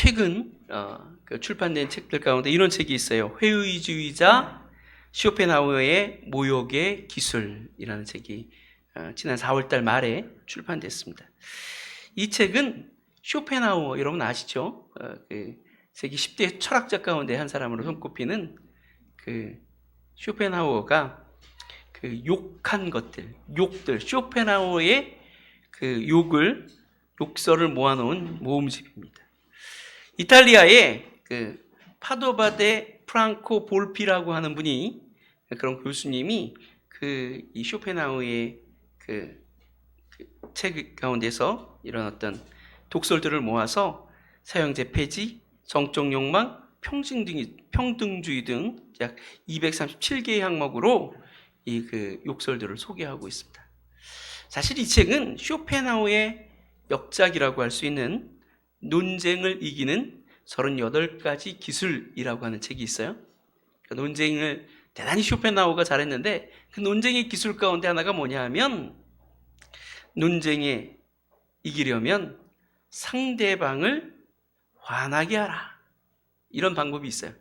최근 그 출판된 책들 가운데 이런 책이 있어요. 회의주의자 쇼펜하우어의 모욕의 기술이라는 책이 지난 4월달 말에 출판됐습니다. 이 책은 쇼펜하우어, 여러분 아시죠? 그 세계 10대 철학자 가운데 한 사람으로 손꼽히는 그 쇼펜하우어가 그 욕한 것들, 욕들, 쇼펜하우어의 그 욕설을 모아놓은 모음집입니다. 이탈리아의 그 파도바 데 프랑코 볼피라고 하는 분이, 그런 교수님이 이 쇼펜하우어의 책 가운데서 이런 어떤 독설들을 모아서 사형제 폐지, 정적 욕망, 평등주의 등 약 237개의 항목으로 이 욕설들을 소개하고 있습니다. 사실 이 책은 쇼펜하우어의 역작이라고 할 수 있는 논쟁을 이기는 38가지 기술이라고 하는 책이 있어요. 그 논쟁을 대단히 쇼펜하우어가 잘했는데 그 논쟁의 기술 가운데 하나가 뭐냐 하면, 논쟁에 이기려면 상대방을 화나게 하라, 이런 방법이 있어요.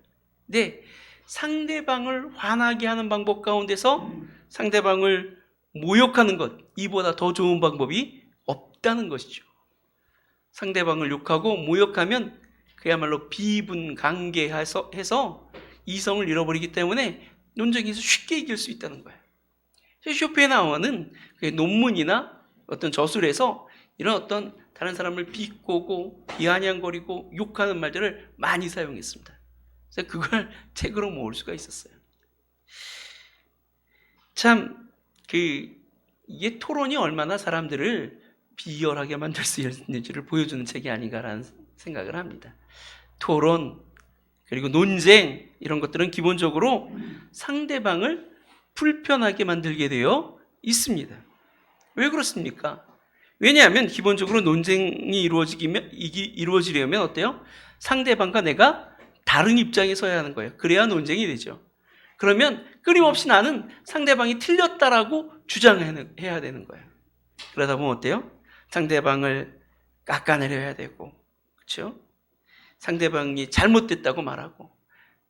근데 상대방을 화나게 하는 방법 가운데서 상대방을 모욕하는 것, 이보다 더 좋은 방법이 없다는 것이죠. 상대방을 욕하고 모욕하면 그야말로 비분강개해서 이성을 잃어버리기 때문에 논쟁에서 쉽게 이길 수 있다는 거예요. 쇼펜하우어는 논문이나 어떤 저술에서 이런 어떤 다른 사람을 비꼬고 비아냥거리고 욕하는 말들을 많이 사용했습니다. 그래서 그걸 책으로 모을 수가 있었어요. 참 이게 토론이 얼마나 사람들을 비열하게 만들 수 있는지를 보여주는 책이 아닌가라는 생각을 합니다. 토론, 그리고 논쟁, 이런 것들은 기본적으로 상대방을 불편하게 만들게 되어 있습니다. 왜 그렇습니까? 왜냐하면 기본적으로 논쟁이 이루어지려면 어때요? 상대방과 내가 다른 입장에 서야 하는 거예요. 그래야 논쟁이 되죠. 그러면 끊임없이 나는 상대방이 틀렸다라고 주장해야 되는 거예요. 그러다 보면 어때요? 상대방을 깎아내려야 되고, 그렇죠? 상대방이 잘못됐다고 말하고,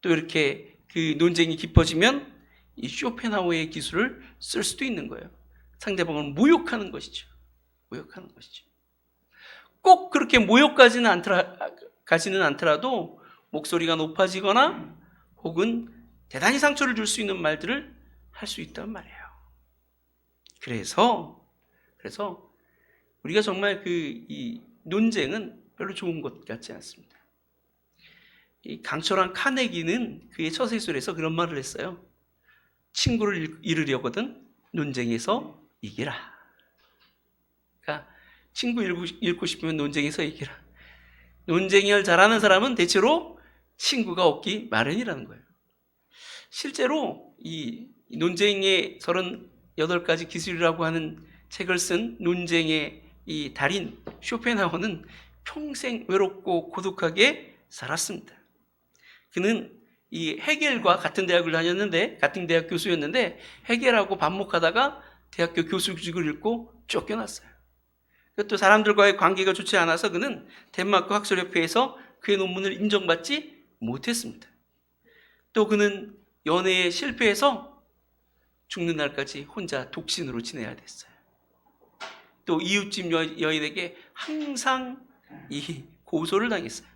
또 이렇게 그 논쟁이 깊어지면 이 쇼펜하우어의 기술을 쓸 수도 있는 거예요. 상대방을 모욕하는 것이죠. 모욕하는 것이죠. 꼭 그렇게 모욕까지는 않더라도 목소리가 높아지거나 혹은 대단히 상처를 줄 수 있는 말들을 할 수 있단 말이에요. 그래서 우리가 정말 이 논쟁은 별로 좋은 것 같지 않습니다. 이 강철한 카네기는 그의 처세술에서 그런 말을 했어요. 친구를 잃으려거든 논쟁에서 이기라. 그러니까 친구 잃고 싶으면 논쟁에서 이기라. 논쟁을 잘하는 사람은 대체로 친구가 없기 마련이라는 거예요. 실제로 이 논쟁의 38가지 기술이라고 하는 책을 쓴 논쟁의 이 달인 쇼펜하우어는 평생 외롭고 고독하게 살았습니다. 그는 이 헤겔과 같은 대학을 다녔는데, 같은 대학 교수였는데 헤겔하고 반목하다가 대학교 교수직을 잃고 쫓겨났어요. 또 사람들과의 관계가 좋지 않아서 그는 덴마크 학술협회에서 그의 논문을 인정받지 못했습니다. 또 그는 연애에 실패해서 죽는 날까지 혼자 독신으로 지내야 됐어요. 또 이웃집 여인에게 항상 이 고소를 당했어요.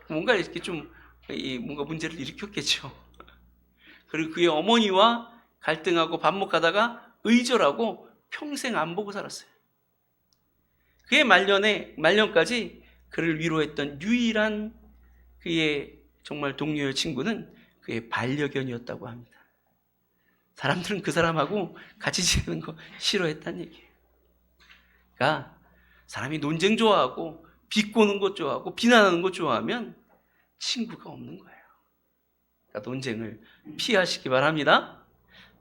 뭔가 이렇게 뭔가 문제를 일으켰겠죠. 그리고 그의 어머니와 갈등하고 반목하다가 의절하고 평생 안 보고 살았어요. 그의 말년까지 그를 위로했던 유일한 그의 정말 동료의 친구는 그의 반려견이었다고 합니다. 사람들은 그 사람하고 같이 지내는 거 싫어했다는 얘기예요. 그러니까 사람이 논쟁 좋아하고 비꼬는 것 좋아하고 비난하는 것 좋아하면 친구가 없는 거예요. 그러니까 논쟁을 피하시기 바랍니다.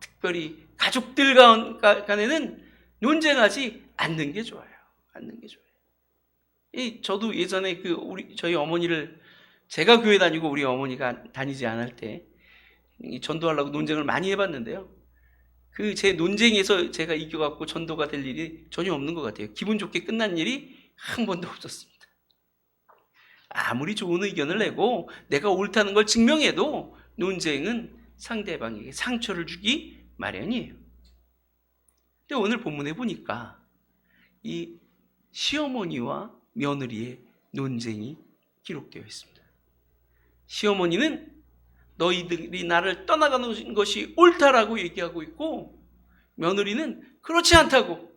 특별히 가족들 간에는 논쟁하지 않는 게 좋아요. 저도 예전에 저희 어머니를, 제가 교회 다니고 우리 어머니가 다니지 않을 때 전도하려고 논쟁을 많이 해봤는데요. 제 논쟁에서 제가 이겨갖고 전도가 될 일이 전혀 없는 것 같아요. 기분 좋게 끝난 일이 한 번도 없었습니다. 아무리 좋은 의견을 내고 내가 옳다는 걸 증명해도 논쟁은 상대방에게 상처를 주기 마련이에요. 근데 오늘 본문에 보니까 이 시어머니와 며느리의 논쟁이 기록되어 있습니다. 시어머니는 너희들이 나를 떠나가는 것이 옳다라고 얘기하고 있고, 며느리는 그렇지 않다고,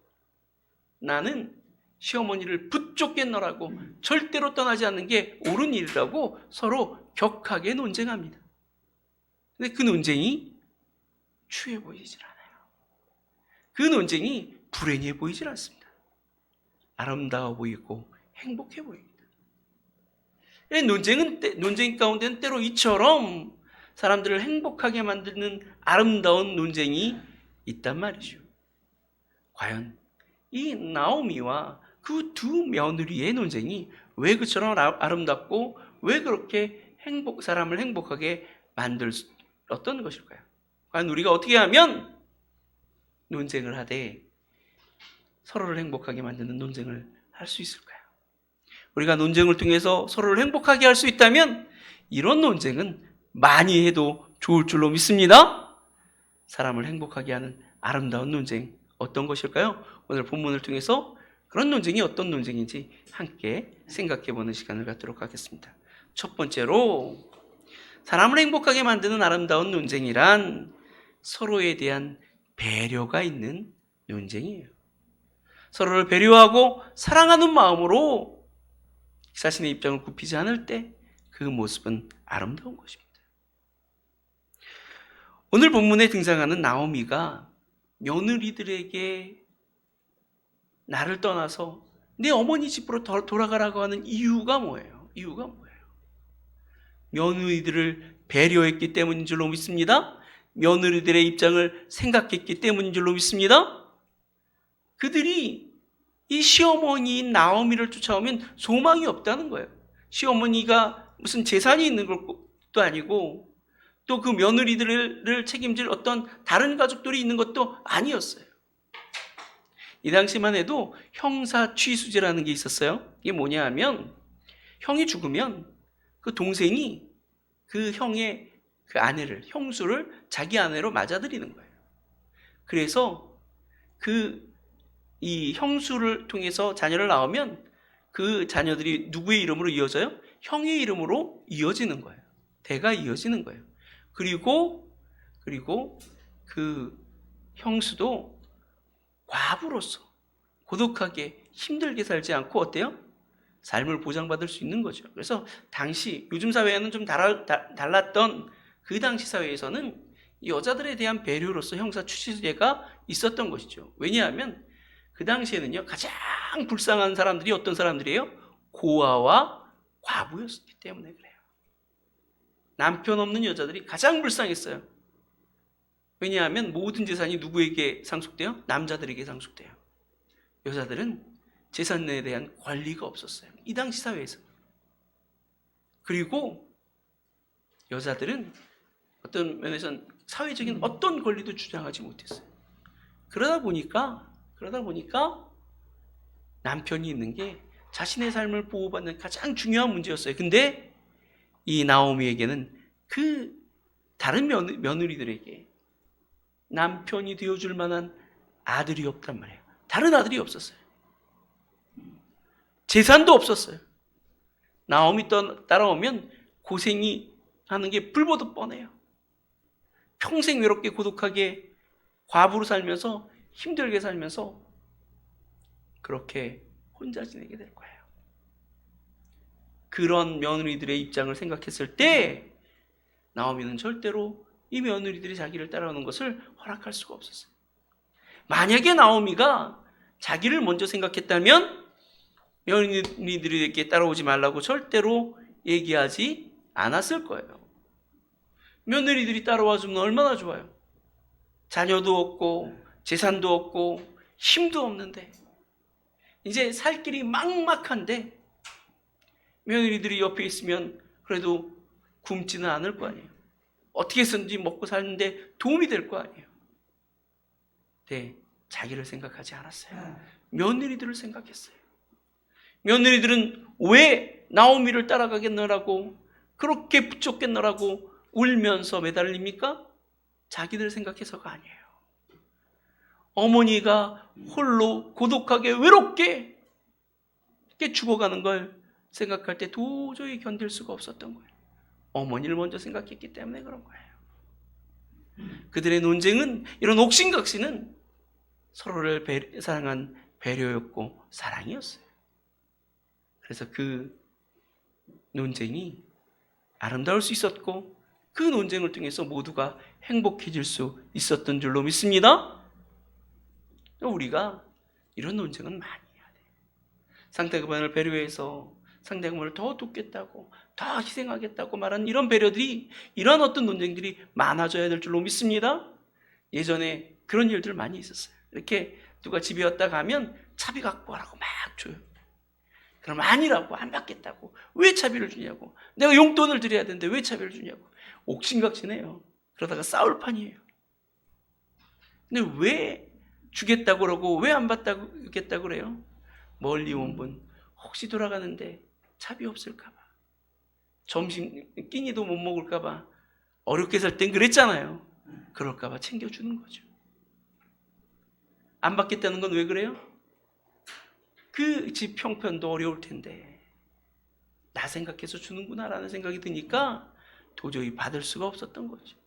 나는 시어머니를 붙쫓겠노라고, 절대로 떠나지 않는 게 옳은 일이라고 서로 격하게 논쟁합니다. 근데 그 논쟁이 추해 보이질 않아요. 그 논쟁이 불행해 보이질 않습니다. 아름다워 보이고 행복해 보입니다. 논쟁 가운데는 때로 이처럼 사람들을 행복하게 만드는 아름다운 논쟁이 있단 말이죠. 과연 이 나오미와 그 두 며느리의 논쟁이 왜 그처럼 아름답고 왜 그렇게 사람을 행복하게 만들었던 것일까요? 과연 우리가 어떻게 하면 논쟁을 하되 서로를 행복하게 만드는 논쟁을 할 수 있을까요? 우리가 논쟁을 통해서 서로를 행복하게 할 수 있다면 이런 논쟁은 많이 해도 좋을 줄로 믿습니다. 사람을 행복하게 하는 아름다운 논쟁 어떤 것일까요? 오늘 본문을 통해서 그런 논쟁이 어떤 논쟁인지 함께 생각해보는 시간을 갖도록 하겠습니다. 첫 번째로 사람을 행복하게 만드는 아름다운 논쟁이란 서로에 대한 배려가 있는 논쟁이에요. 서로를 배려하고 사랑하는 마음으로 자신의 입장을 굽히지 않을 때 그 모습은 아름다운 것입니다. 오늘 본문에 등장하는 나오미가 며느리들에게 나를 떠나서 내 어머니 집으로 돌아가라고 하는 이유가 뭐예요? 며느리들을 배려했기 때문인 줄로 믿습니다. 며느리들의 입장을 생각했기 때문인 줄로 믿습니다. 그들이 이 시어머니인 나오미를 쫓아오면 소망이 없다는 거예요. 시어머니가 무슨 재산이 있는 것도 아니고 또 그 며느리들을 책임질 어떤 다른 가족들이 있는 것도 아니었어요. 이 당시만 해도 형사 취수제라는 게 있었어요. 이게 뭐냐 하면 형이 죽으면 그 동생이 그 형의 그 아내를, 형수를 자기 아내로 맞아들이는 거예요. 그래서 이 형수를 통해서 자녀를 낳으면 그 자녀들이 누구의 이름으로 이어져요? 형의 이름으로 이어지는 거예요. 대가 이어지는 거예요. 그리고 그 형수도 과부로서 고독하게 힘들게 살지 않고 어때요? 삶을 보장받을 수 있는 거죠. 그래서 당시 요즘 사회와는 좀 달랐던 그 당시 사회에서는 여자들에 대한 배려로서 형사 취수제가 있었던 것이죠. 왜냐하면 그 당시에는요, 가장 불쌍한 사람들이 어떤 사람들이에요? 고아와 과부였기 때문에 그래요. 남편 없는 여자들이 가장 불쌍했어요. 왜냐하면 모든 재산이 누구에게 상속돼요? 남자들에게 상속돼요. 여자들은 재산에 대한 권리가 없었어요. 이 당시 사회에서. 그리고 여자들은 어떤 면에서는 사회적인 어떤 권리도 주장하지 못했어요. 그러다 보니까 남편이 있는 게 자신의 삶을 보호받는 가장 중요한 문제였어요. 근데 이 나오미에게는 그 다른 며느리들에게 남편이 되어줄 만한 아들이 없단 말이에요. 다른 아들이 없었어요. 재산도 없었어요. 나오미 따라오면 고생이 하는 게 불보듯 뻔해요. 평생 외롭게 고독하게 과부로 살면서 힘들게 살면서 그렇게 혼자 지내게 될 거예요. 그런 며느리들의 입장을 생각했을 때 나오미는 절대로 이 며느리들이 자기를 따라오는 것을 허락할 수가 없었어요. 만약에 나오미가 자기를 먼저 생각했다면 며느리들에게 따라오지 말라고 절대로 얘기하지 않았을 거예요. 며느리들이 따라와 주면 얼마나 좋아요. 자녀도 없고 재산도 없고 힘도 없는데 이제 살 길이 막막한데 며느리들이 옆에 있으면 그래도 굶지는 않을 거 아니에요. 어떻게 해서든지 먹고 사는데 도움이 될 거 아니에요. 네, 자기를 생각하지 않았어요. 며느리들을 생각했어요. 며느리들은 왜 나오미를 따라가겠노라고, 그렇게 붙잡겠노라고 울면서 매달립니까? 자기들 생각해서가 아니에요. 어머니가 홀로 고독하게 외롭게 이렇게 죽어가는 걸 생각할 때 도저히 견딜 수가 없었던 거예요. 어머니를 먼저 생각했기 때문에 그런 거예요. 그들의 논쟁은, 이런 옥신각신은 서로를 사랑한 배려였고 사랑이었어요. 그래서 그 논쟁이 아름다울 수 있었고, 그 논쟁을 통해서 모두가 행복해질 수 있었던 줄로 믿습니다. 우리가 이런 논쟁은 많이 해야 돼요. 상대방을 배려해서 상대방을 더 돕겠다고, 더 희생하겠다고 말하는 이런 배려들이, 이런 어떤 논쟁들이 많아져야 될 줄로 믿습니다. 예전에 그런 일들 많이 있었어요. 이렇게 누가 집에 왔다 가면 차비 갖고 와라고 막 줘요. 그럼 아니라고, 안 받겠다고. 왜 차비를 주냐고. 내가 용돈을 드려야 되는데 왜 차비를 주냐고. 옥신각신해요. 그러다가 싸울 판이에요. 근데 왜 주겠다고 그러고 왜 안 받겠다고 그래요? 멀리 온 분, 혹시 돌아가는데 차비 없을까 봐, 점심 끼니도 못 먹을까 봐, 어렵게 살 땐 그랬잖아요. 그럴까 봐 챙겨주는 거죠. 안 받겠다는 건 왜 그래요? 그 집 형편도 어려울 텐데 나 생각해서 주는구나 라는 생각이 드니까 도저히 받을 수가 없었던 거죠.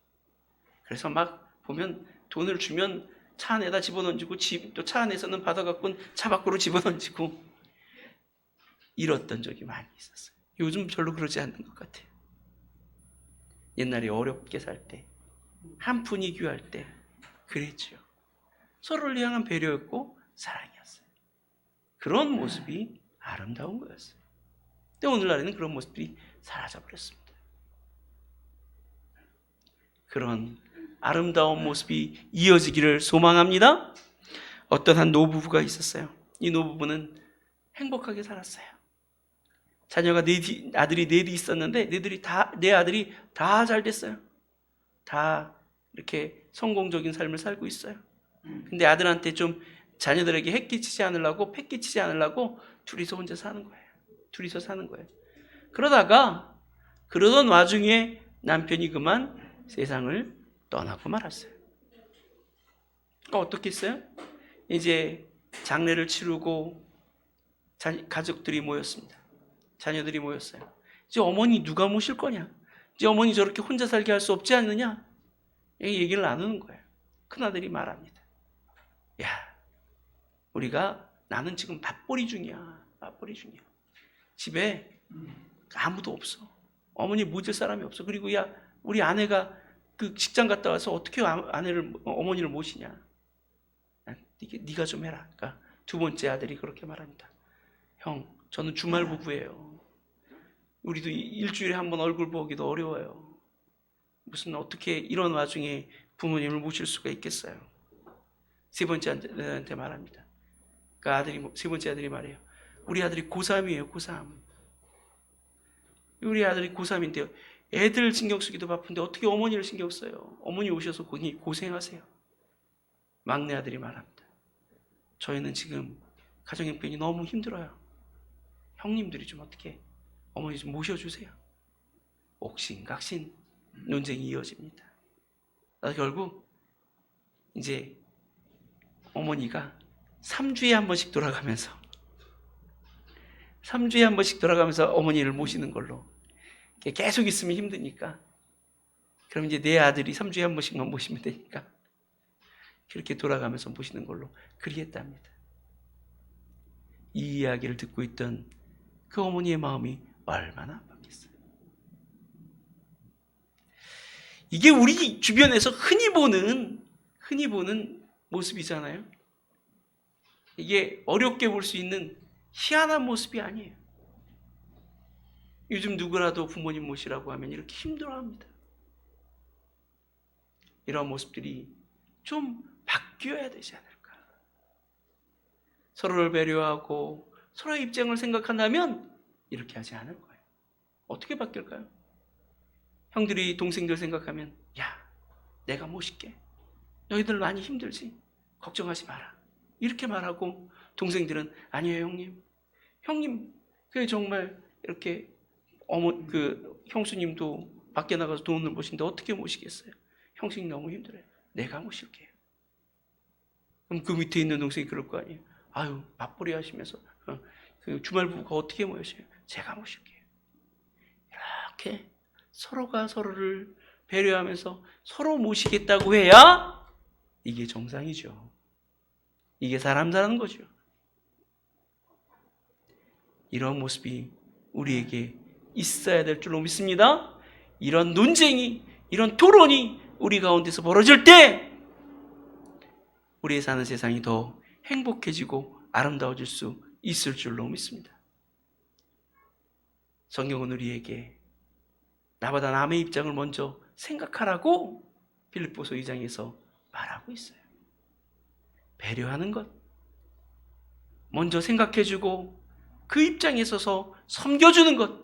그래서 막 보면 돈을 주면 차 안에다 집어던지고, 또 차 안에서는 받아갖고는 차 밖으로 집어던지고, 이랬던 적이 많이 있었어요. 요즘 별로 그러지 않는 것 같아요. 옛날에 어렵게 살 때, 한 푼이 귀할 때 그랬죠. 서로를 향한 배려였고 사랑이었어요. 그런 모습이 아름다운 거였어요. 근데 오늘날에는 그런 모습들이 사라져버렸습니다. 그런 아름다운 모습이 이어지기를 소망합니다. 어떤 한 노부부가 있었어요. 이 노부부는 행복하게 살았어요. 자녀가 아들이 넷이 있었는데 네 아들이 다 잘 됐어요. 다 이렇게 성공적인 삶을 살고 있어요. 근데 아들한테 좀 자녀들에게 패 끼치지 않으려고 둘이서 혼자 사는 거예요. 둘이서 사는 거예요. 그러던 와중에 남편이 그만 세상을 떠나고 말았어요. 어떻게 했어요? 이제 장례를 치르고 가족들이 모였습니다. 자녀들이 모였어요. 이제 어머니 누가 모실 거냐? 이제 어머니 저렇게 혼자 살게 할 수 없지 않느냐? 이 얘기를 나누는 거예요. 큰아들이 말합니다. 야, 나는 지금 밥벌이 중이야. 집에 아무도 없어. 어머니 모실 사람이 없어. 그리고 야, 우리 아내가 그 직장 갔다 와서 어떻게 어머니를 모시냐? 네가 좀 해라. 그러니까 두 번째 아들이 그렇게 말합니다. 형, 저는 주말 부부예요. 우리도 일주일에 한 번 얼굴 보기도 어려워요. 무슨 어떻게 이런 와중에 부모님을 모실 수가 있겠어요? 세 번째 아들한테 말합니다. 그러니까 세 번째 아들이 말해요. 우리 아들이 고3이에요. 고3. 우리 아들이 고3인데요. 애들 신경 쓰기도 바쁜데 어떻게 어머니를 신경 써요? 어머니 오셔서 고생하세요. 막내 아들이 말합니다. 저희는 지금 가정 형편이 너무 힘들어요. 형님들이 좀 어떻게 어머니 좀 모셔주세요. 옥신각신 논쟁이 이어집니다. 결국 이제 어머니가 3주에 한 번씩 돌아가면서 어머니를 모시는 걸로, 계속 있으면 힘드니까 그럼 이제 내 아들이 3주에 한 번씩만 모시면 되니까 그렇게 돌아가면서 모시는 걸로 그리 했답니다. 이 이야기를 듣고 있던 그 어머니의 마음이 얼마나 아팠겠어요. 이게 우리 주변에서 흔히 보는 모습이잖아요. 이게 어렵게 볼 수 있는 희한한 모습이 아니에요. 요즘 누구라도 부모님 모시라고 하면 이렇게 힘들어합니다. 이런 모습들이 좀 바뀌어야 되지 않을까. 서로를 배려하고 서로의 입장을 생각한다면 이렇게 하지 않을 거예요. 어떻게 바뀔까요? 형들이 동생들 생각하면, 야, 내가 모실게. 너희들 많이 힘들지? 걱정하지 마라. 이렇게 말하고, 동생들은 아니에요, 형님. 형님, 그게 정말 이렇게 형수님도 밖에 나가서 돈을 모시는데 어떻게 모시겠어요? 형수님 너무 힘들어요. 내가 모실게요. 그럼 그 밑에 있는 동생이 그럴 거 아니에요. 아유, 맞벌이 하시면서 그 주말 부부가 어떻게 모셔요? 제가 모실게요. 이렇게 서로가 서로를 배려하면서 서로 모시겠다고 해야 이게 정상이죠. 이게 사람 사는 거죠. 이런 모습이 우리에게 있어야 될 줄로 믿습니다. 이런 논쟁이, 이런 토론이 우리 가운데서 벌어질 때 우리의 사는 세상이 더 행복해지고 아름다워질 수 있을 줄로 믿습니다. 성경은 우리에게 나보다 남의 입장을 먼저 생각하라고 빌립보서 2장에서 말하고 있어요. 배려하는 것, 먼저 생각해주고 그 입장에 서서 섬겨주는 것,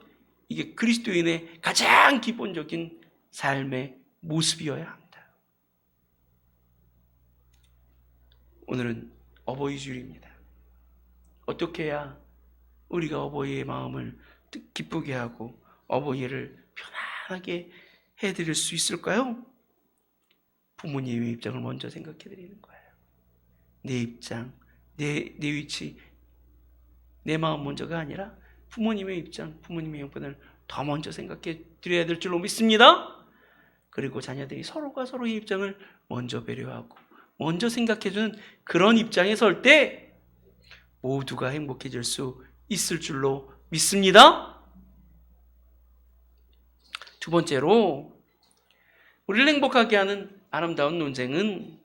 이게 그리스도인의 가장 기본적인 삶의 모습이어야 합니다. 오늘은 어버이 주일입니다. 어떻게 해야 우리가 어버이의 마음을 기쁘게 하고 어버이를 편안하게 해드릴 수 있을까요? 부모님의 입장을 먼저 생각해 드리는 거예요. 내 입장, 내 위치, 내 마음 먼저가 아니라 부모님의 입장, 부모님의 형편을 더 먼저 생각해 드려야 될 줄로 믿습니다. 그리고 자녀들이 서로가 서로의 입장을 먼저 배려하고 먼저 생각해주는 그런 입장에 설 때 모두가 행복해질 수 있을 줄로 믿습니다. 두 번째로 우리를 행복하게 하는 아름다운 논쟁은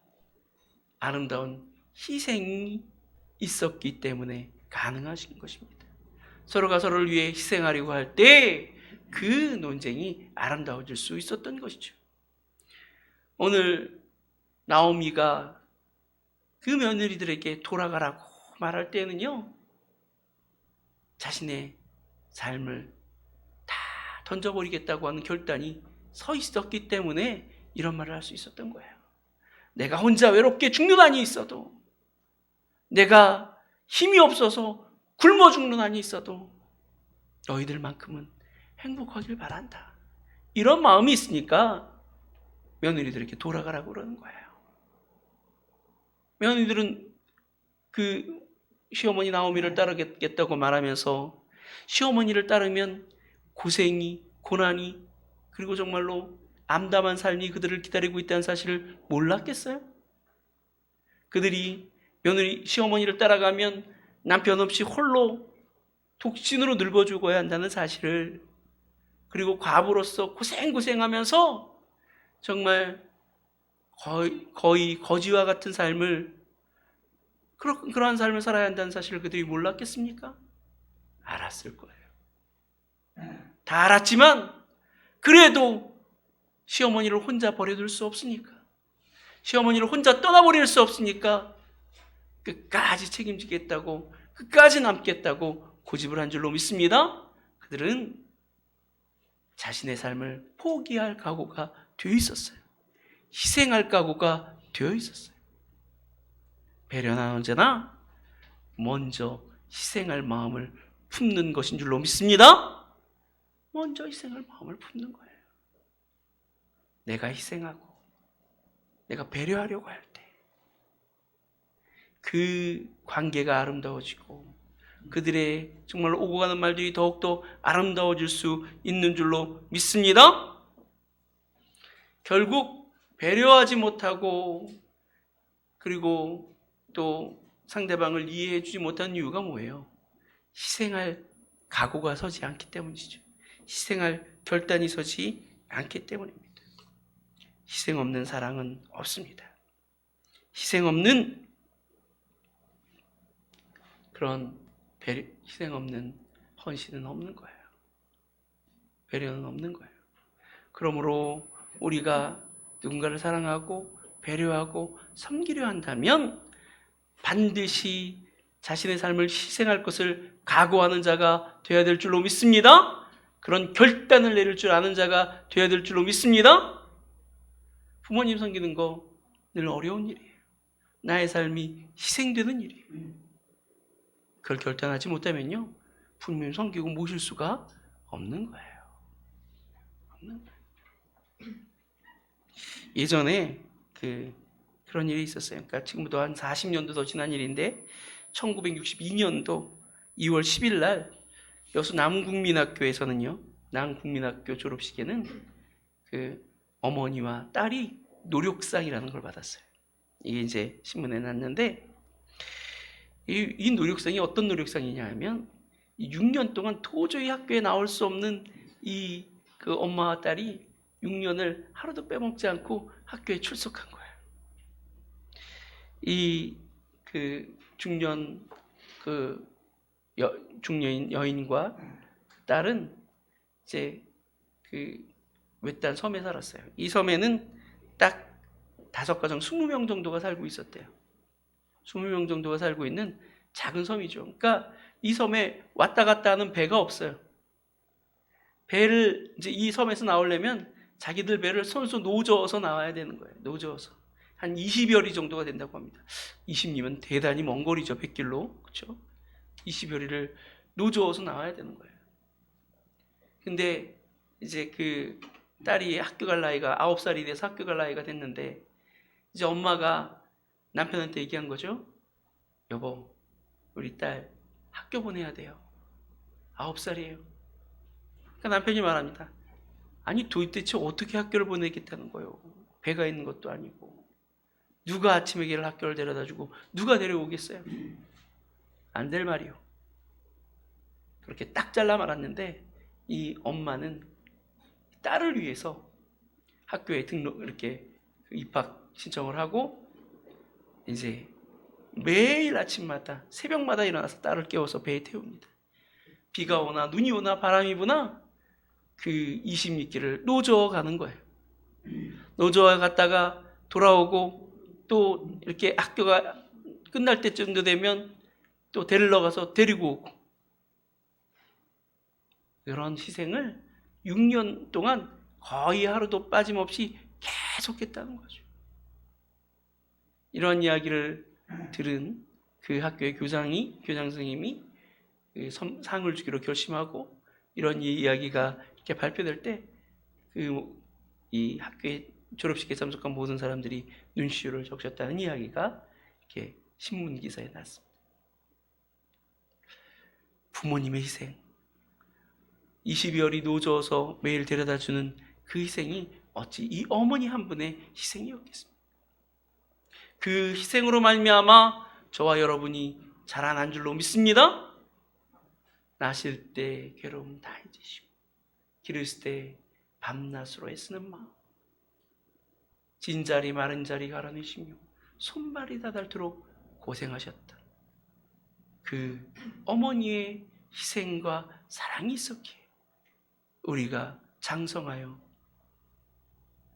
아름다운 희생이 있었기 때문에 가능하신 것입니다. 서로가 서로를 위해 희생하려고 할 때 그 논쟁이 아름다워질 수 있었던 것이죠. 오늘 나오미가 그 며느리들에게 돌아가라고 말할 때는요, 자신의 삶을 다 던져버리겠다고 하는 결단이 서 있었기 때문에 이런 말을 할 수 있었던 거예요. 내가 혼자 외롭게 죽는 한이 있어도, 내가 힘이 없어서 굶어 죽는 한이 있어도 너희들만큼은 행복하길 바란다. 이런 마음이 있으니까 며느리들에게 돌아가라고 그러는 거예요. 며느리들은 그 시어머니 나오미를 따르겠다고 말하면서 시어머니를 따르면 고생이, 고난이, 그리고 정말로 암담한 삶이 그들을 기다리고 있다는 사실을 몰랐겠어요? 그들이 시어머니를 따라가면 남편 없이 홀로 독신으로 늙어 죽어야 한다는 사실을, 그리고 과부로서 고생하면서 정말 거의 거지와 같은 삶을, 그러한 삶을 살아야 한다는 사실을 그들이 몰랐겠습니까? 알았을 거예요. 다 알았지만 그래도 시어머니를 혼자 버려둘 수 없으니까, 시어머니를 혼자 떠나버릴 수 없으니까 끝까지 책임지겠다고, 끝까지 남겠다고 고집을 한 줄로 믿습니다. 그들은 자신의 삶을 포기할 각오가 되어 있었어요. 희생할 각오가 되어 있었어요. 배려는 언제나 먼저 희생할 마음을 품는 것인 줄로 믿습니다. 먼저 희생할 마음을 품는 거예요. 내가 희생하고 내가 배려하려고 할 때 그 관계가 아름다워지고 그들의 정말 오고 가는 말들이 더욱더 아름다워질 수 있는 줄로 믿습니다. 결국 배려하지 못하고 그리고 또 상대방을 이해해 주지 못한 이유가 뭐예요? 희생할 각오가 서지 않기 때문이죠. 희생할 결단이 서지 않기 때문입니다. 희생 없는 사랑은 없습니다. 희생 없는 그런 희생 없는 헌신은 없는 거예요. 배려는 없는 거예요. 그러므로 우리가 누군가를 사랑하고 배려하고 섬기려 한다면 반드시 자신의 삶을 희생할 것을 각오하는 자가 되어야 될 줄로 믿습니다. 그런 결단을 내릴 줄 아는 자가 되어야 될 줄로 믿습니다. 부모님 섬기는 거 늘 어려운 일이에요. 나의 삶이 희생되는 일이에요. 그걸 결단하지 못하면요, 분명히 섬기고 모실 수가 없는 거예요. 없는 거예요. 예전에 그런 일이 있었어요. 그러니까 지금부터 한 40년도 더 지난 일인데 1962년도 2월 10일 날 여수 남국민학교에서는요. 남국민학교 졸업식에는 그 어머니와 딸이 노력상이라는 걸 받았어요. 이게 이제 신문에 났는데 이 노력상이 어떤 노력상이냐 하면 6년 동안 도저히 학교에 나올 수 없는 그 엄마와 딸이 6년을 하루도 빼먹지 않고 학교에 출석한 거예요. 중년 중년인 여인과 딸은 이제 외딴 섬에 살았어요. 이 섬에는 딱 5가정 20명 정도가 살고 있었대요. 20명 정도가 살고 있는 작은 섬이죠. 그러니까 이 섬에 왔다 갔다 하는 배가 없어요. 배를 이제 이 섬에서 나오려면 자기들 배를 손수 노저어서 나와야 되는 거예요. 노저어서. 한 20여리 정도가 된다고 합니다. 20리면 대단히 먼 거리죠. 100km. 그렇죠? 20여리를 노저어서 나와야 되는 거예요. 근데 이제 그 딸이 학교 갈 나이가 9살이 돼서 학교 갈 나이가 됐는데 이제 엄마가 남편한테 얘기한 거죠. 여보, 우리 딸 학교 보내야 돼요. 9살이에요. 그러니까 남편이 말합니다. 아니 도대체 어떻게 학교를 보내겠다는 거예요. 배가 있는 것도 아니고. 누가 아침에 걔를 학교를 데려다주고 누가 데려오겠어요. 안 될 말이요. 그렇게 딱 잘라 말았는데 이 엄마는 딸을 위해서 학교에 이렇게 입학 신청을 하고 이제 매일 아침마다 새벽마다 일어나서 딸을 깨워서 배에 태웁니다. 비가 오나 눈이 오나 바람이 부나 그 20리길을 노저어 가는 거예요. 노저어 갔다가 돌아오고 또 이렇게 학교가 끝날 때쯤도 되면 또 데리러 가서 데리고 오고 이런 희생을 6년 동안 거의 하루도 빠짐없이 계속했다는 거죠. 이런 이야기를 들은 그 학교의 교장 선생님이 상을 주기로 결심하고 이런 이야기가 이렇게 발표될 때 이 학교의 졸업식에 참석한 모든 사람들이 눈시울을 적셨다는 이야기가 이렇게 신문 기사에 났습니다. 부모님의 희생, 20여리 노져서 매일 데려다주는 그 희생이 어찌 이 어머니 한 분의 희생이었겠습니까? 그 희생으로 말미암아 저와 여러분이 자라난 줄로 믿습니다. 나실 때 괴로움 다 잊으시고 기르실 때 밤낮으로 애쓰는 마음, 진자리 마른 자리 갈아내시며 손발이 다 닳도록 고생하셨다. 그 어머니의 희생과 사랑이 있었기에 우리가 장성하여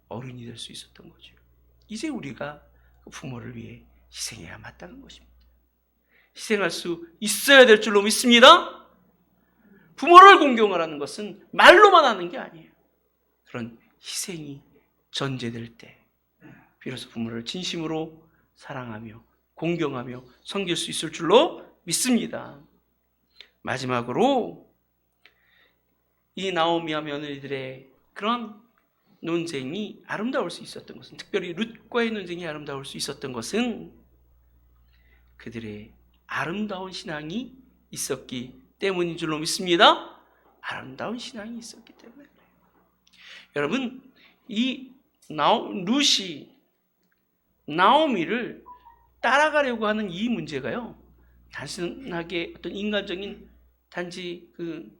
어른이 될 수 있었던 거죠. 이제 우리가 부모를 위해 희생해야 마땅한 것입니다. 희생할 수 있어야 될 줄로 믿습니다. 부모를 공경하라는 것은 말로만 하는 게 아니에요. 그런 희생이 전제될 때 비로소 부모를 진심으로 사랑하며 공경하며 섬길 수 있을 줄로 믿습니다. 마지막으로 이 나오미와 며느리들의 그런 논쟁이 아름다울 수 있었던 것은, 특별히 룻과의 논쟁이 아름다울 수 있었던 것은 그들의 아름다운 신앙이 있었기 때문인 줄로 믿습니다. 아름다운 신앙이 있었기 때문에 그래요. 여러분, 이 룻이 나오미를 따라가려고 하는 이 문제가요, 단순하게 어떤 인간적인 단지 그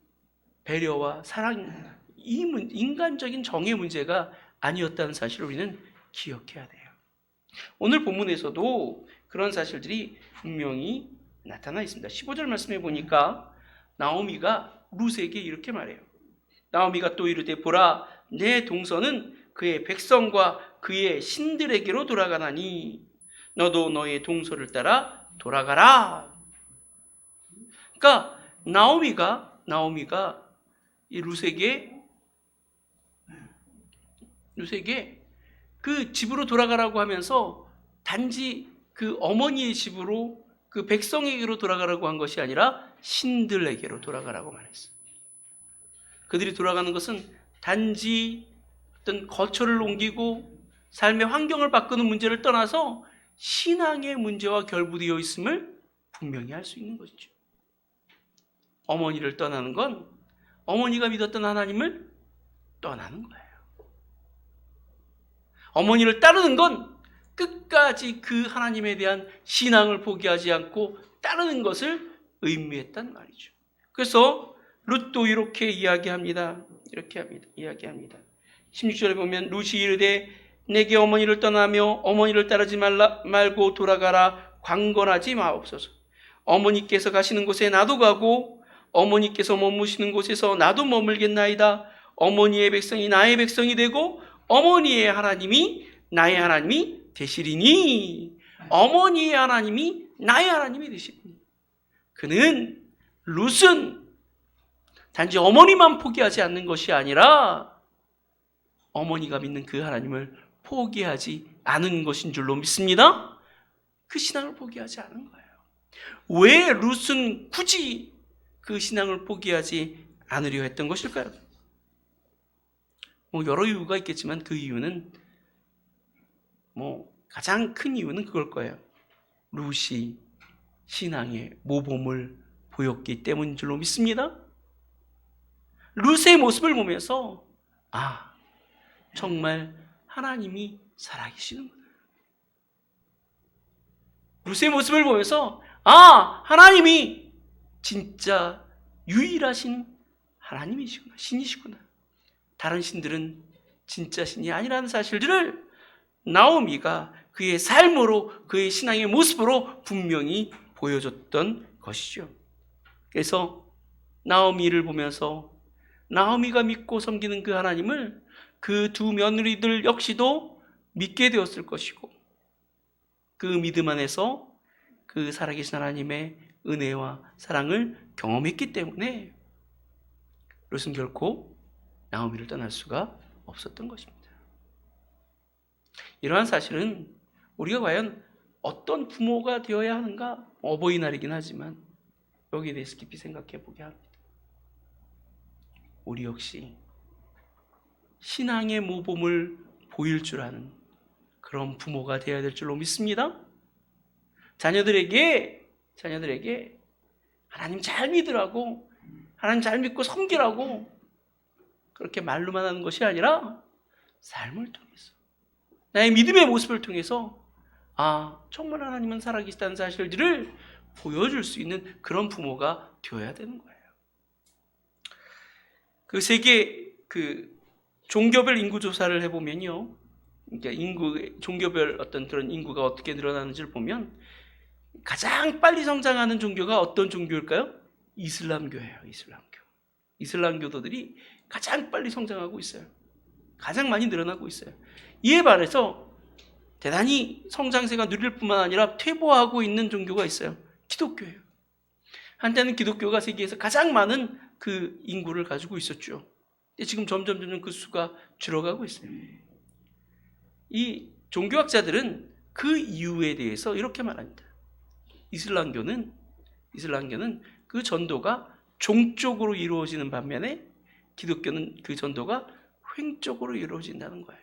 배려와 사랑, 인간적인 정의 문제가 아니었다는 사실을 우리는 기억해야 돼요. 오늘 본문에서도 그런 사실들이 분명히 나타나 있습니다. 15절 말씀해 보니까 나오미가 룻에게 이렇게 말해요. 나오미가 또 이르되 보라, 내 동서는 그의 백성과 그의 신들에게로 돌아가나니 너도 너의 동서를 따라 돌아가라. 그러니까 나오미가 이 룻에게 그 집으로 돌아가라고 하면서 단지 그 어머니의 집으로 그 백성에게로 돌아가라고 한 것이 아니라 신들에게로 돌아가라고 말했어요. 그들이 돌아가는 것은 단지 어떤 거처를 옮기고 삶의 환경을 바꾸는 문제를 떠나서 신앙의 문제와 결부되어 있음을 분명히 알 수 있는 것이죠. 어머니를 떠나는 건 어머니가 믿었던 하나님을 떠나는 거예요. 어머니를 따르는 건 끝까지 그 하나님에 대한 신앙을 포기하지 않고 따르는 것을 의미했단 말이죠. 그래서 룻도 이렇게 이야기합니다. 이야기합니다. 16절에 보면 룻이 이르되 내게 어머니를 떠나며 어머니를 따르지 말고 돌아가라. 강권하지 마옵소서. 어머니께서 가시는 곳에 나도 가고 어머니께서 머무시는 곳에서 나도 머물겠나이다. 어머니의 백성이 나의 백성이 되고 어머니의 하나님이 나의 하나님이 되시리니. 어머니의 하나님이 나의 하나님이 되시리니. 그는 룻은 단지 어머니만 포기하지 않는 것이 아니라 어머니가 믿는 그 하나님을 포기하지 않은 것인 줄로 믿습니다. 그 신앙을 포기하지 않은 거예요. 왜 룻은 굳이 그 신앙을 포기하지 않으려 했던 것일까요? 여러 이유가 있겠지만 그 이유는 가장 큰 이유는 그걸 거예요. 룻이 신앙의 모범을 보였기 때문인 줄로 믿습니다. 룻의 모습을 보면서 정말 하나님이 살아계시는구나. 룻의 모습을 보면서 하나님이 진짜 유일하신 하나님이시구나, 신이시구나. 다른 신들은 진짜 신이 아니라는 사실들을 나오미가 그의 삶으로, 그의 신앙의 모습으로 분명히 보여줬던 것이죠. 그래서 나오미를 보면서 나오미가 믿고 섬기는 그 하나님을 그 두 며느리들 역시도 믿게 되었을 것이고, 그 믿음 안에서 그 살아계신 하나님의 은혜와 사랑을 경험했기 때문에 룻은 결코 나오미를 떠날 수가 없었던 것입니다. 이러한 사실은 우리가 과연 어떤 부모가 되어야 하는가? 어버이날이긴 하지만 여기에 대해서 깊이 생각해 보게 합니다. 우리 역시 신앙의 모범을 보일 줄 아는 그런 부모가 되어야 될 줄로 믿습니다. 자녀들에게 하나님 잘 믿으라고, 하나님 잘 믿고 섬기라고 그렇게 말로만 하는 것이 아니라 삶을 통해서, 나의 믿음의 모습을 통해서 정말 하나님은 살아계시다는 사실들을 보여줄 수 있는 그런 부모가 되어야 되는 거예요. 그 세계 종교별 인구 조사를 해보면요, 그러니까 종교별 어떤 그런 인구가 어떻게 늘어나는지를 보면 가장 빨리 성장하는 종교가 어떤 종교일까요? 이슬람교예요. 이슬람교도들이 가장 빨리 성장하고 있어요. 가장 많이 늘어나고 있어요. 이에 반해서 대단히 성장세가 느릴 뿐만 아니라 퇴보하고 있는 종교가 있어요. 기독교예요. 한때는 기독교가 세계에서 가장 많은 그 인구를 가지고 있었죠. 근데 지금 점점 그 수가 줄어가고 있어요. 이 종교학자들은 그 이유에 대해서 이렇게 말합니다. 이슬람교는 그 전도가 종적으로 이루어지는 반면에 기독교는 그 전도가 횡적으로 이루어진다는 거예요.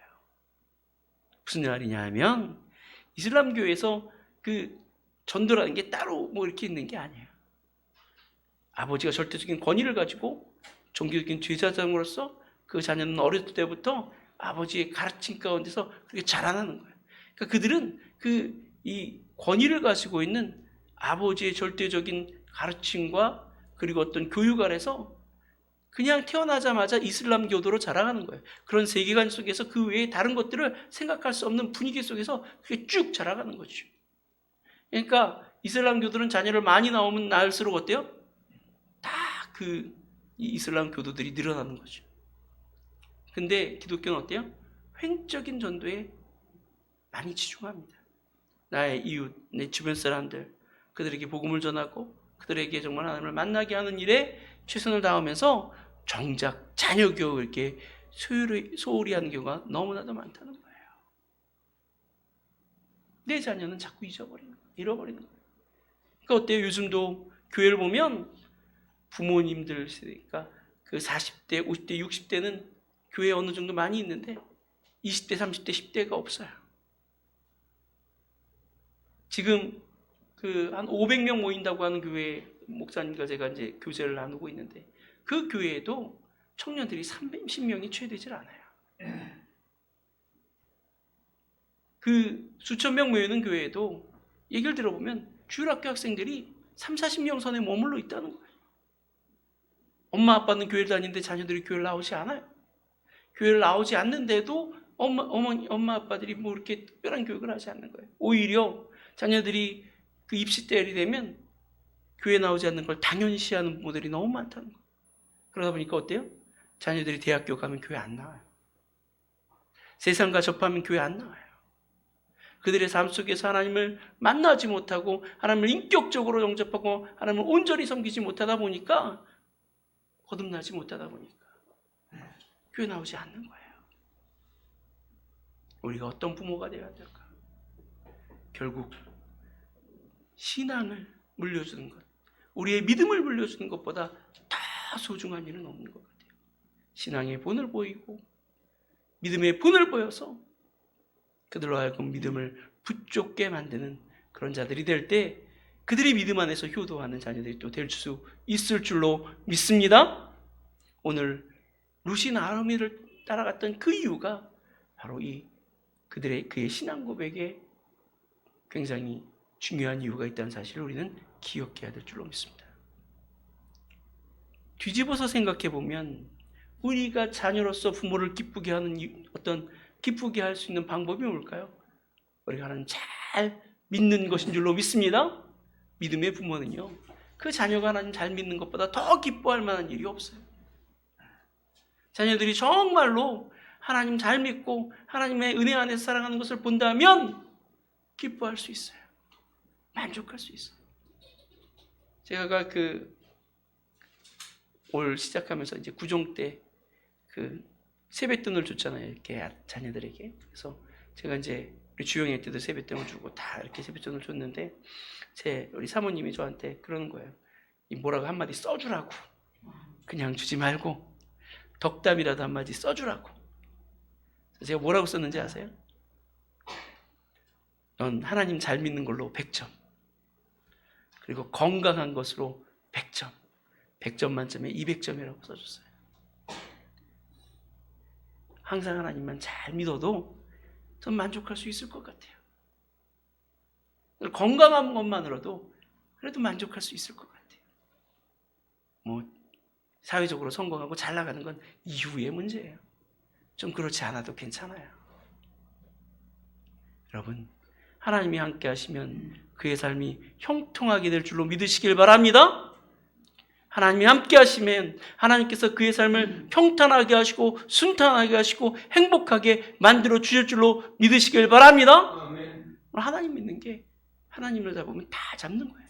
무슨 말이냐 하면 이슬람교에서 그 전도라는 게 따로 이렇게 있는 게 아니에요. 아버지가 절대적인 권위를 가지고 종교적인 제사장으로서 그 자녀는 어렸을 때부터 아버지의 가르침 가운데서 그렇게 자라나는 거예요. 그러니까 그들은 이 권위를 가지고 있는 아버지의 절대적인 가르침과 그리고 어떤 교육 아래서 그냥 태어나자마자 이슬람 교도로 자라가는 거예요. 그런 세계관 속에서 그 외에 다른 것들을 생각할 수 없는 분위기 속에서 그게 쭉 자라가는 거죠. 그러니까 이슬람 교도는 자녀를 많이 낳을수록 어때요? 다 이 이슬람 교도들이 늘어나는 거죠. 근데 기독교는 어때요? 횡적인 전도에 많이 치중합니다. 나의 이웃, 내 주변 사람들, 그들에게 복음을 전하고 그들에게 정말 하나님을 만나게 하는 일에 최선을 다하면서 정작 자녀 교육을 이렇게 소홀히 하는 경우가 너무나도 많다는 거예요. 내 자녀는 자꾸 잃어버리는 거예요. 그러니까 어때요? 요즘도 교회를 보면 부모님들 세대니까 그 40대, 50대, 60대는 교회에 어느 정도 많이 있는데 20대, 30대, 10대가 없어요. 지금 그 한 500명 모인다고 하는 교회 목사님과 제가 이제 교제를 나누고 있는데 그 교회에도 청년들이 30명이 채 되질 않아요. 그 수천 명 모이는 교회에도 얘기를 들어보면 주일학교 학생들이 3, 40명 선에 머물러 있다는 거예요. 엄마 아빠는 교회를 다니는데 자녀들이 교회를 나오지 않아요. 교회를 나오지 않는데도 엄마 아빠들이 뭐 이렇게 특별한 교육을 하지 않는 거예요. 오히려 자녀들이 그 입시 때이 되면 교회 나오지 않는 걸 당연시하는 부모들이 너무 많다는 거예요. 그러다 보니까 어때요? 자녀들이 대학교 가면 교회 안 나와요. 세상과 접하면 교회 안 나와요. 그들의 삶 속에서 하나님을 만나지 못하고 하나님을 인격적으로 영접하고 하나님을 온전히 섬기지 못하다 보니까 거듭나지 못하다 보니까 교회 나오지 않는 거예요. 우리가 어떤 부모가 되어야 될까? 결국 신앙을 물려주는 것, 우리의 믿음을 물려주는 것보다 더 소중한 일은 없는 것 같아요. 신앙의 본을 보이고 믿음의 본을 보여서 그들로 하여금 믿음을 붙잡게 만드는 그런 자들이 될 때 그들이 믿음 안에서 효도하는 자녀들이 또 될 수 있을 줄로 믿습니다. 오늘 룻이 나오미를 따라갔던 그 이유가 바로 그의 신앙 고백에 굉장히 중요한 이유가 있다는 사실을 우리는 기억해야 될 줄로 믿습니다. 뒤집어서 생각해 보면 우리가 자녀로서 부모를 기쁘게 하는 기쁘게 할 수 있는 방법이 뭘까요? 우리가 하나님 잘 믿는 것인 줄로 믿습니다. 믿음의 부모는요, 그 자녀가 하나님 잘 믿는 것보다 더 기뻐할 만한 일이 없어요. 자녀들이 정말로 하나님 잘 믿고 하나님의 은혜 안에서 살아가는 것을 본다면 기뻐할 수 있어요. 만족할 수 있어요. 제가 올 시작하면서 이제 구종 때 그 세뱃돈을 줬잖아요. 이렇게 자녀들에게. 그래서 제가 이제 우리 주영이 때도 세뱃돈을 주고 다 이렇게 세뱃돈을 줬는데 우리 사모님이 저한테 그러는 거예요. 뭐라고 한마디 써주라고. 그냥 주지 말고 덕담이라도 한마디 써주라고. 그래서 제가 뭐라고 썼는지 아세요? 넌 하나님 잘 믿는 걸로 100점. 그리고 건강한 것으로 100점. 100점 만점에 200점이라고 써줬어요. 항상 하나님만 잘 믿어도 전 만족할 수 있을 것 같아요. 건강한 것만으로도 그래도 만족할 수 있을 것 같아요. 뭐 사회적으로 성공하고 잘 나가는 건 이후의 문제예요. 좀 그렇지 않아도 괜찮아요. 여러분, 하나님이 함께 하시면 그의 삶이 형통하게 될 줄로 믿으시길 바랍니다. 하나님이 함께 하시면 하나님께서 그의 삶을 평탄하게 하시고 순탄하게 하시고 행복하게 만들어 주실 줄로 믿으시길 바랍니다. 아멘. 하나님 믿는 게 하나님을 잡으면 다 잡는 거예요.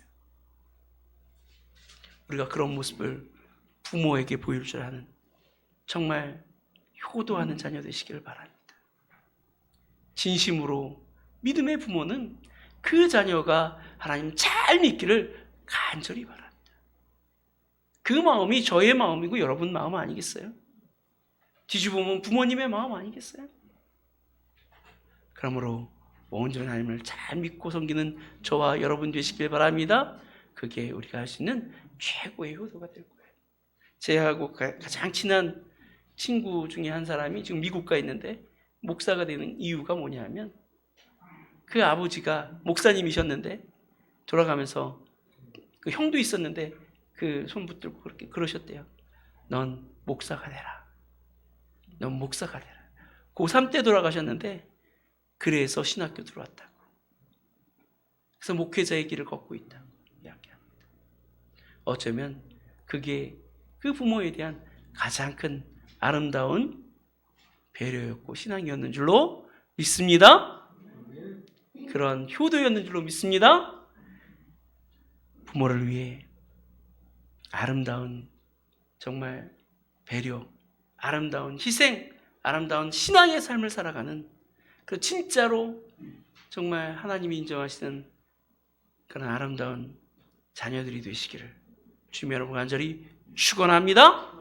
우리가 그런 모습을 부모에게 보일 줄 아는 정말 효도하는 자녀 되시길 바랍니다. 진심으로 믿음의 부모는 그 자녀가 하나님 잘 믿기를 간절히 바랍니다. 그 마음이 저의 마음이고 여러분 마음 아니겠어요? 뒤집어보면 부모님의 마음 아니겠어요? 그러므로 온전히 하나님을 잘 믿고 섬기는 저와 여러분 되시길 바랍니다. 그게 우리가 할 수 있는 최고의 효도가 될 거예요. 제하고 가장 친한 친구 중에 한 사람이 지금 미국 가 있는데 목사가 되는 이유가 뭐냐 하면 그 아버지가 목사님이셨는데 돌아가면서 그 형도 있었는데 그 손 붙들고 그렇게 그러셨대요. 넌 목사가 되라. 넌 목사가 되라. 고3 때 돌아가셨는데 그래서 신학교 들어왔다고. 그래서 목회자의 길을 걷고 있다고 이야기합니다. 어쩌면 그게 그 부모에 대한 가장 큰 아름다운 배려였고 신앙이었는 줄로 믿습니다. 그런 효도였는 줄로 믿습니다. 부모를 위해 아름다운 정말 배려, 아름다운 희생, 아름다운 신앙의 삶을 살아가는 그 진짜로 정말 하나님이 인정하시는 그런 아름다운 자녀들이 되시기를 주님 여러분 간절히 축원합니다.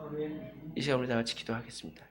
이 시간 우리 다 같이 기도하겠습니다.